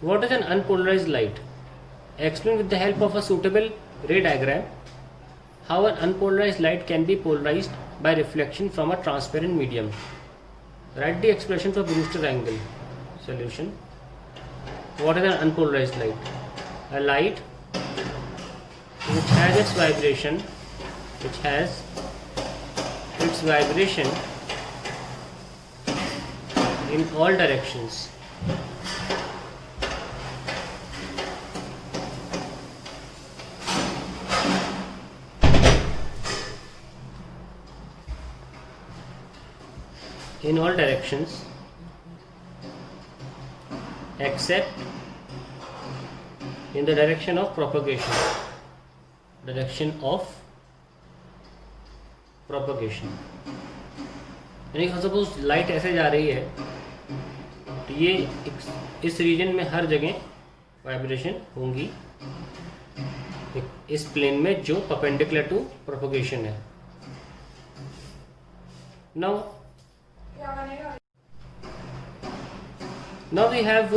What is an unpolarized light? Explain with the help of a suitable ray diagram how an unpolarized light can be polarized by reflection from a transparent medium. Write the expression for Brewster angle. Solution. What is an unpolarized light? A light which has its vibration in all directions. In all directions except in the direction of propagation. यानी suppose light ऐसे जा रही है तो ये इस reason में हर जगह वाइब्रेशन होंगी इस प्लेन में जो परपेंडिकुलर टू प्रोपगेशन है. Now we have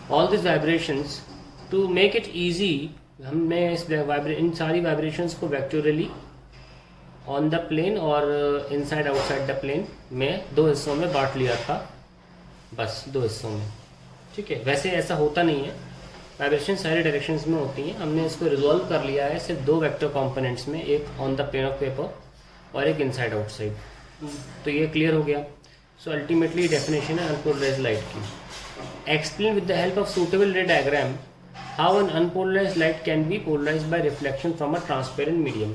all these vibrations. To make it easy, हमने इन सारी vibrations को vectorially on the plane और inside outside the plane में दो हिस्सों में बांट लिया था. बस दो हिस्सों में. ठीक है. वैसे ऐसा होता नहीं है. वाइब्रेशन सारे डायरेक्शंस में होती हैं. हमने इसको रिजॉल्व कर लिया है सिर्फ दो वेक्टर कंपोनेंट्स में, एक on the plane of paper और एक इनसाइड आउटसाइड. तो ये क्लियर हो गया. सो अल्टीमेटली डेफिनेशन है अनपोलराइज्ड लाइट की. Explain with the help of suitable ray diagram how an unpolarised light can be polarised by reflection from a transparent medium.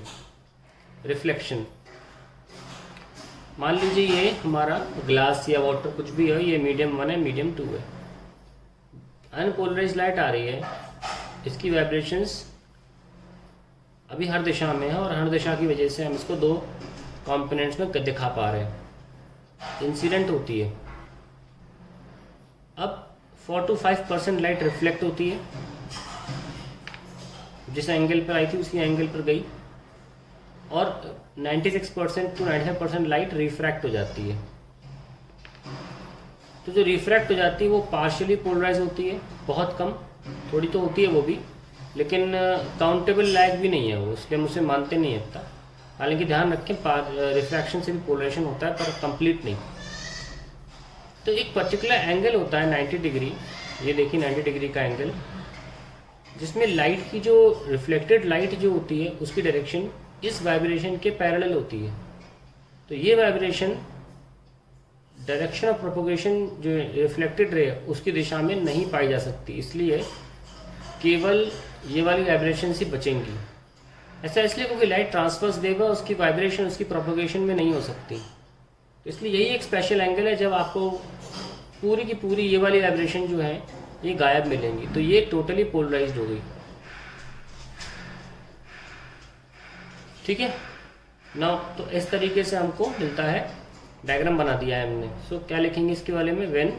Reflection, मान लीजिए ये हमारा ग्लास या वाटर कुछ भी है, ये मीडियम 1 है, मीडियम 2 है. अनपोलराइज्ड लाइट आ रही है, इसकी वाइब्रेशंस अभी हर दिशा में है और हर दिशा की वजह से हम इसको दो कंपोनेंट्स में दिखा पा रहे हैं. इंसिडेंट होती है. अब 4 to 5% लाइट रिफ्लेक्ट होती है, जिस एंगल पर आई थी उसी एंगल पर गई, और 96% to 95% लाइट रिफ्रैक्ट हो जाती है. तो जो रिफ्रैक्ट हो जाती है वो पार्शियली पोलराइज होती है, बहुत कम, थोड़ी तो होती है वो भी, लेकिन काउंटेबल लैग भी नहीं है वो, इसलिए मुझे मानते नहीं है इतना. हालांकि ध्यान रखें रिफ्रैक्शन से भी पोलराइजेशन होता है पर कंप्लीट नहीं. तो एक पर्टिकुलर एंगल होता है 90 डिग्री, ये देखिए 90 डिग्री का एंगल, जिसमें लाइट की जो रिफ्लेक्टेड लाइट जो होती है उसकी डायरेक्शन इस वाइब्रेशन के पैरेलल होती है. तो ये वाइब्रेशन डायरेक्शन ऑफ प्रोपगेशन जो रिफ्लेक्टेड रे उसकी दिशा में नहीं पाई जा सकती, इसलिए केवल ये वाली वाइब्रेशन ही बचेंगी. ऐसा इसलिए क्योंकि लाइट ट्रांसवर्स देगा, उसकी वाइब्रेशन उसकी प्रोपगेशन में नहीं हो सकती. तो इसलिए यही एक स्पेशल एंगल है जब आपको पूरी की पूरी ये वाली वाइब्रेशन जो है ये गायब मिलेंगी, तो ये टोटली पोलराइज्ड हो गई. ठीक है ना. तो इस तरीके से हमको मिलता है, डायग्राम बना दिया है हमने. सो क्या लिखेंगे इसके वाले में? When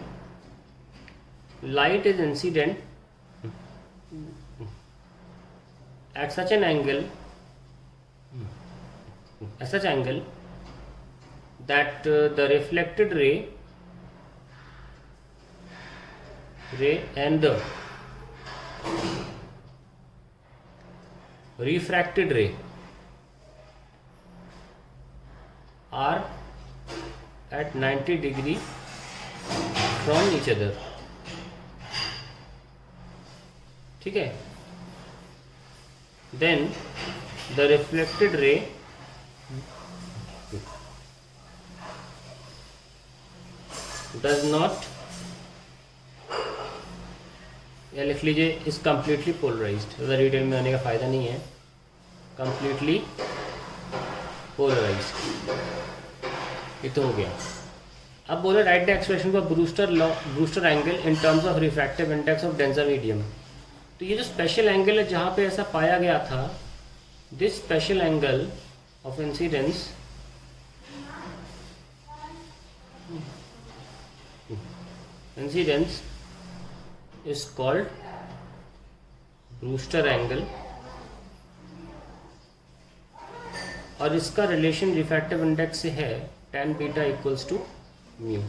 light is incident at such angle that the reflected ray and the refracted ray are at 90 degree from each other. ठीक है. Then the reflected ray does not, या लिख लीजिए इज कम्प्लीटली पोलराइज्ड. ज़्यादा डिटेल में आने का फ़ायदा नहीं है. कम्प्लीटली पोलराइज्ड, ये तो हो गया. अब बोले right the expression for Brewster angle in terms of refractive index of denser medium. तो ये जो स्पेशल एंगल है जहाँ पे ऐसा पाया गया था, this special angle of incidence is called Brewster angle, और इसका रिलेशन रिफ्रैक्टिव इंडेक्स से है tan beta equals to mu.